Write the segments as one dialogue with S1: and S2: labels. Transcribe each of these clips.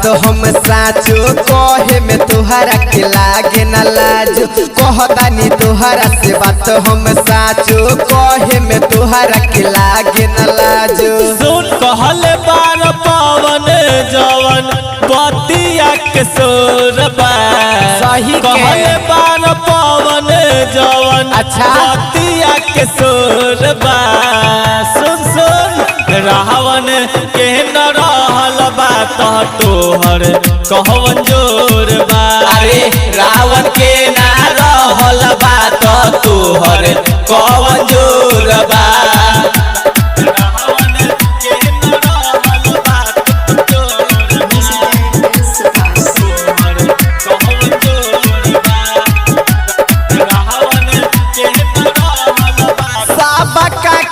S1: बात हम साचो कहे में तोहरा के लागे न लाजो कहतानी तोहरा से बात हम साचो कहे में तोहरा के लागे न लाजो।
S2: सुन कहले बार पावन जवन बतिया के सोरबा
S1: सही
S2: कहले बार पावन जवन
S1: अच्छा
S2: बतिया के सोरबा। सुन सुन रावण के न रहल बात तोहर कहवन जोर बा।
S1: अरे रावण के ना रहल बात तोहर कहवन जोर बा।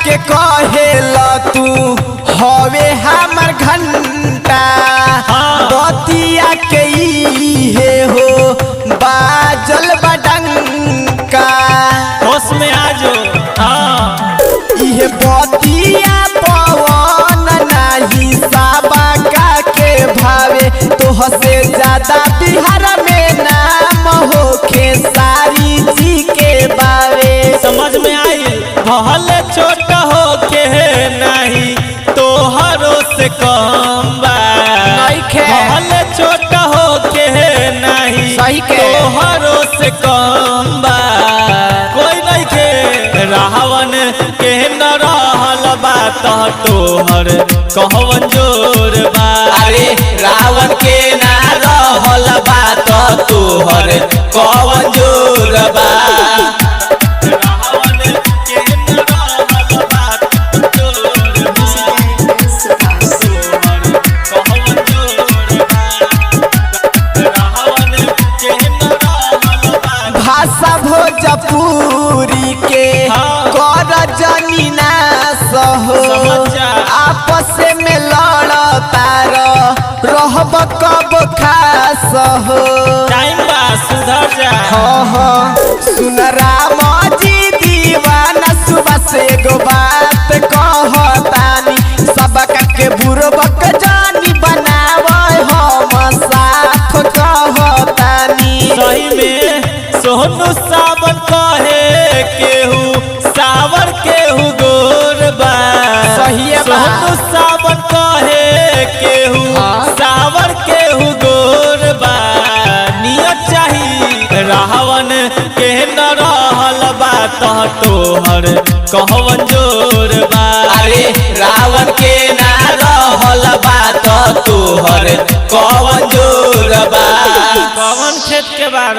S1: के कहेल तू हवे हमर घंटा बतिया के इहे हो बाजल बडंका।
S2: होश में आजो
S1: इहे बतिया पवन नाही साबका के भावे तोह से ज्यादा बिहार में नाम होखे सारी जी के बावे।
S2: समझ में आई भल छोट होके नहीं तोहरो से कम बा। भल छोट होके नहीं तोहरो से कम बा। कोई नहीं के रावण के न रहल बात तोहर कहवन जोर बा।
S1: अरे रावण के ना रहल बात तोहर कहवन जोर बा। भाषा भोजपुरी के कर जनी नाश हो आपस में लड़ता रहब कब खास हो।
S2: टाइम बा सुधर जा।
S1: सुन राम जी दीवाना सुबह से एगो बात कहतानी सबका के बुरबक जानी बनाव हम साफ कहतानी।
S2: सही में सोनू सावन कहे केहू सावर केहू गोर बा। सोनू सावन कहे केहू सावर केहू गोर बा। नियत चाही रावण के न रहल बात तोहर कहवन जोर बा।
S1: अरे रावण के ना रहल बात तोहर कहवन जोर बा।
S2: कवन खेत के बार